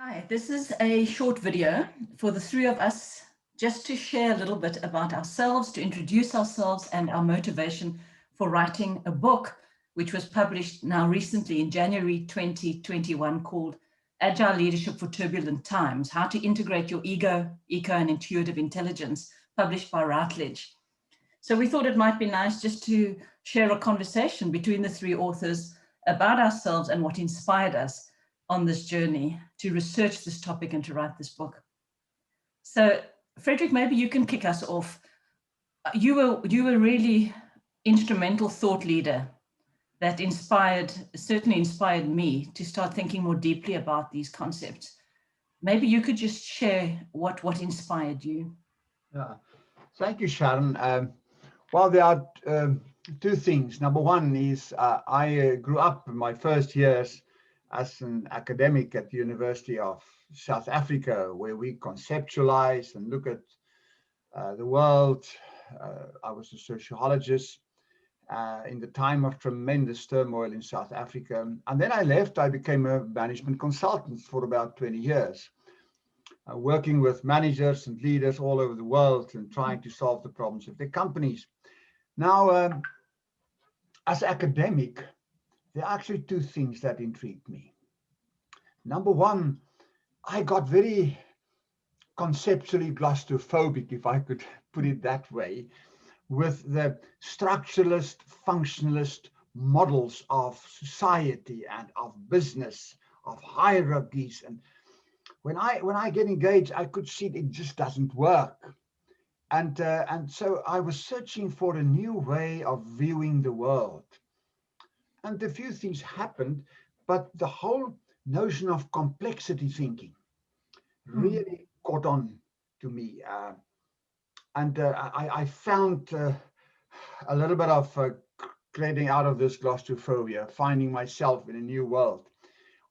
Hi, this is a short video for the three of us just to share a little bit about ourselves, to introduce ourselves and our motivation for writing a book, which was published now recently in January 2021 called Agile Leadership for Turbulent Times, How to Integrate Your Ego, Eco and Intuitive Intelligence, published by Routledge. So we thought it might be nice just to share a conversation between the three authors about ourselves and what inspired us on this journey to research this topic and to write this book. So Frederick, maybe you can kick us off. You were really instrumental thought leader that certainly inspired me to start thinking more deeply about these concepts. Maybe you could just share what inspired you. Yeah, thank you, Sharon. Well, there are two things. Number one is I grew up in my first years as an academic at the University of South Africa, where we conceptualize and look at the world. I was a sociologist in the time of tremendous turmoil in South Africa. And then I left. I became a management consultant for about 20 years. Working with managers and leaders all over the world and trying to solve the problems of their companies. Now, as an academic, there are actually two things that intrigued me. Number one, I got very conceptually claustrophobic, if I could put it that way, with the structuralist, functionalist models of society and of business, of hierarchies. And when I get engaged, I could see it just doesn't work. And so I was searching for a new way of viewing the world. And a few things happened, but the whole notion of complexity thinking really caught on to me. I found a little bit of getting out of this claustrophobia, finding myself in a new world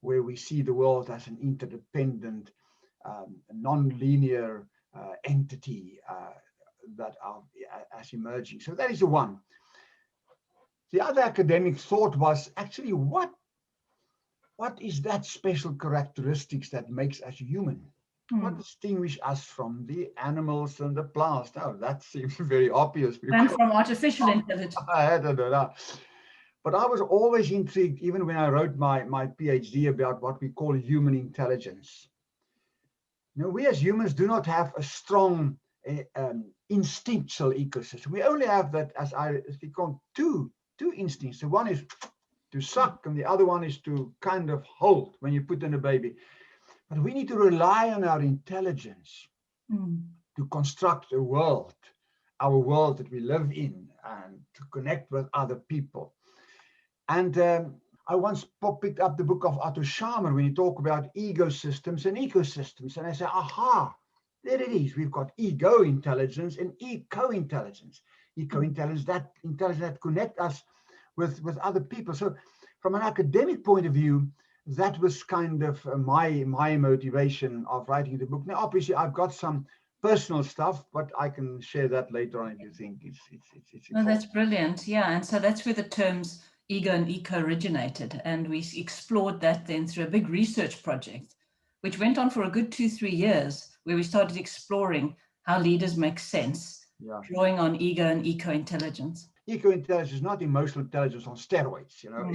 where we see the world as an interdependent, non-linear entity that are as emerging. So that is the one. The other academic thought was actually what is that special characteristics that makes us human? What distinguishes us from the animals and the plants? Now that seems very obvious. And from artificial intelligence. I don't know. But I was always intrigued, even when I wrote my PhD, about what we call human intelligence. You know, we as humans do not have a strong instinctual ecosystem. We only have that, as we call two instincts. So one is to suck, and the other one is to kind of hold when you put in a baby. But we need to rely on our intelligence to construct a world, our world that we live in, and to connect with other people. And I once picked up the book of Otto Scharmer when you talk about ecosystems and ecosystems. And I say, aha, there it is. We've got ego intelligence and eco-intelligence. Eco-intelligence, that intelligence that connect us with other people. So from an academic point of view, that was kind of my motivation of writing the book. Now, obviously, I've got some personal stuff, but I can share that later on if you think it's No, that's brilliant. Yeah, and so that's where the terms ego and eco originated, and we explored that then through a big research project, which went on for a good 2-3 years, where we started exploring how leaders make sense, drawing on ego and eco intelligence. Eco-intelligence is not emotional intelligence on steroids, you know.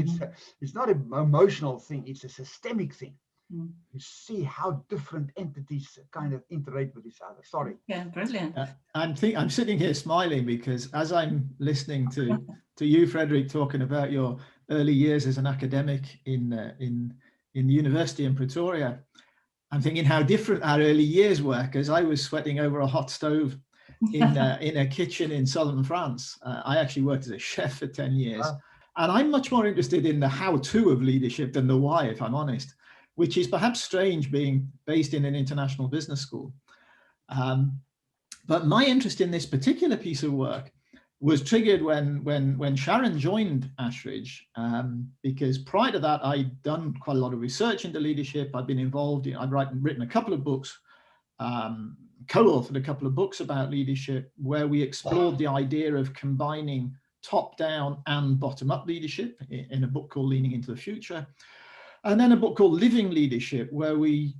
It's not an emotional thing, it's a systemic thing. You see how different entities kind of interact with each other. Sorry. Yeah, brilliant. I'm sitting here smiling because as I'm listening to you, Frederick, talking about your early years as an academic in the university in Pretoria, I'm thinking how different our early years were, because I was sweating over a hot stove in a kitchen in southern France. I actually worked as a chef for 10 years. Wow. And I'm much more interested in the how-to of leadership than the why, if I'm honest, which is perhaps strange being based in an international business school. But my interest in this particular piece of work was triggered when Sharon joined Ashridge, because prior to that, I'd done quite a lot of research into leadership. I've been involved in, I've written a couple of books, co-authored a couple of books about leadership, where we explored the idea of combining top-down and bottom-up leadership in a book called Leaning into the Future. And then a book called Living Leadership, where we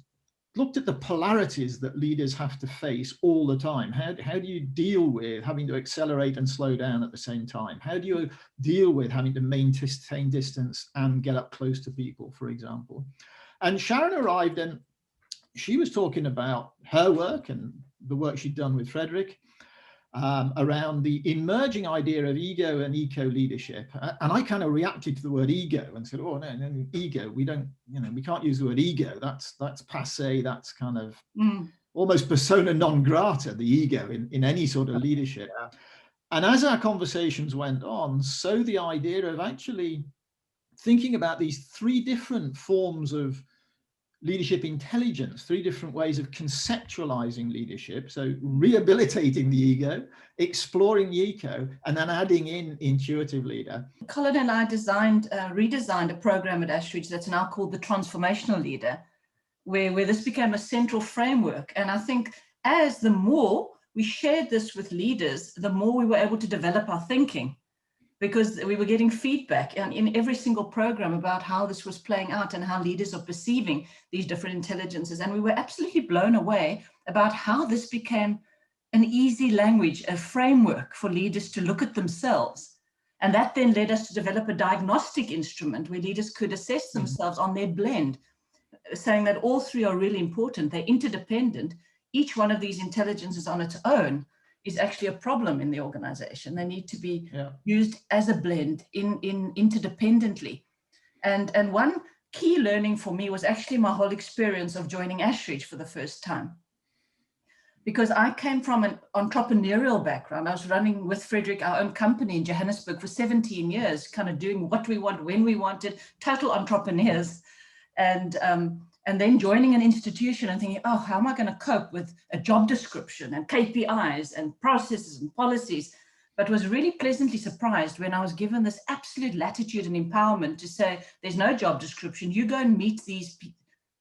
looked at the polarities that leaders have to face all the time. How do you deal with having to accelerate and slow down at the same time? How do you deal with having to maintain distance and get up close to people, for example? And Sharon arrived and she was talking about her work and the work she'd done with Frederick around the emerging idea of ego and eco leadership. And I kind of reacted to the word ego and said, oh, no, ego, we can't use the word ego. That's passé, that's kind of almost persona non grata, the ego in any sort of leadership. Yeah. And as our conversations went on, so the idea of actually thinking about these three different forms of leadership intelligence, three different ways of conceptualizing leadership. So rehabilitating the ego, exploring the eco, and then adding in intuitive leader. Colin and I redesigned a program at Ashridge that's now called the Transformational Leader, where this became a central framework. And I think as the more we shared this with leaders, the more we were able to develop our thinking, because we were getting feedback in every single program about how this was playing out and how leaders are perceiving these different intelligences. And we were absolutely blown away about how this became an easy language, a framework for leaders to look at themselves. And that then led us to develop a diagnostic instrument where leaders could assess themselves on their blend, saying that all three are really important. They're interdependent. Each one of these intelligences on its own is actually a problem in the organization. They need to be used as a blend interdependently. And one key learning for me was actually my whole experience of joining Ashridge for the first time. Because I came from an entrepreneurial background. I was running with Frederick our own company in Johannesburg for 17 years, kind of doing what we want, when we wanted, total entrepreneurs. And then joining an institution and thinking, oh, how am I going to cope with a job description and KPIs and processes and policies? But was really pleasantly surprised when I was given this absolute latitude and empowerment to say, there's no job description. You go and meet these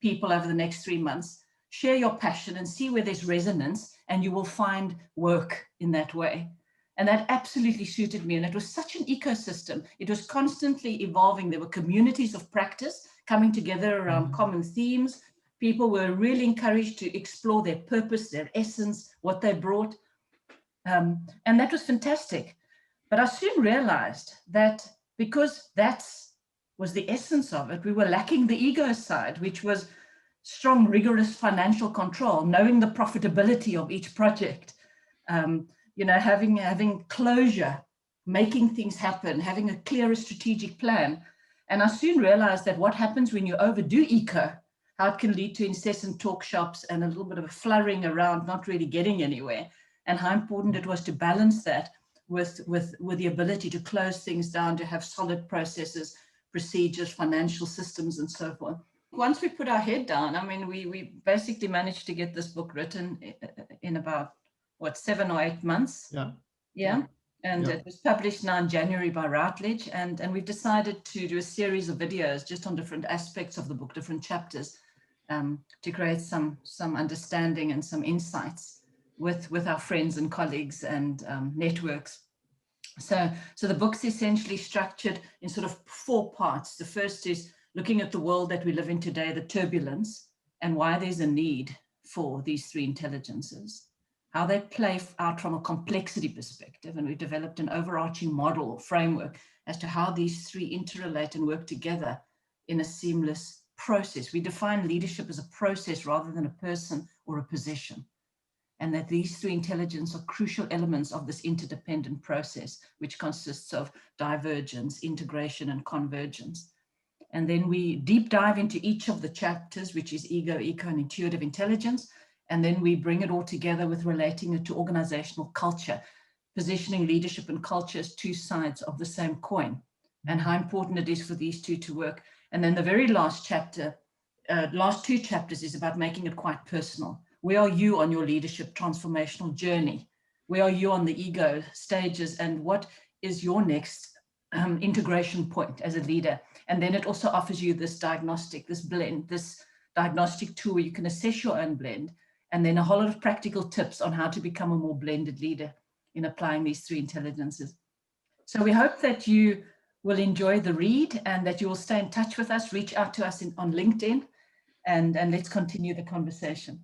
people over the next 3 months, share your passion and see where there's resonance, and you will find work in that way. And that absolutely suited me. And it was such an ecosystem. It was constantly evolving. There were communities of practice coming together around common themes. People were really encouraged to explore their purpose, their essence, what they brought. And that was fantastic. But I soon realized that because that was the essence of it, we were lacking the ego side, which was strong, rigorous financial control, knowing the profitability of each project, having closure, making things happen, having a clearer strategic plan. And I soon realized that what happens when you overdo eco, how it can lead to incessant talk shops and a little bit of a flurrying around, not really getting anywhere, and how important it was to balance that with the ability to close things down, to have solid processes, procedures, financial systems, and so forth. Once we put our head down, I mean, we basically managed to get this book written in about, 7 or 8 months? Yeah. And it was published now in January by Routledge. And we've decided to do a series of videos just on different aspects of the book, different chapters, to create some understanding and some insights with our friends and colleagues and networks. So the book's essentially structured in sort of 4 parts. The first is looking at the world that we live in today, the turbulence, and why there's a need for these 3 intelligences, how they play out from a complexity perspective. And we've developed an overarching model or framework as to how these 3 interrelate and work together in a seamless process. We define leadership as a process rather than a person or a position. And that these 3 intelligences are crucial elements of this interdependent process, which consists of divergence, integration, and convergence. And then we deep dive into each of the chapters, which is ego, eco, and intuitive intelligence. And then we bring it all together with relating it to organizational culture, positioning leadership and culture as 2 sides of the same coin, and how important it is for these 2 to work. And then the very last chapter, last 2 chapters is about making it quite personal. Where are you on your leadership transformational journey? Where are you on the ego stages? And what is your next integration point as a leader? And then it also offers you this diagnostic, this blend, this diagnostic tool where you can assess your own blend, and then a whole lot of practical tips on how to become a more blended leader in applying these 3 intelligences. So we hope that you will enjoy the read and that you will stay in touch with us, reach out to us on LinkedIn. and let's continue the conversation.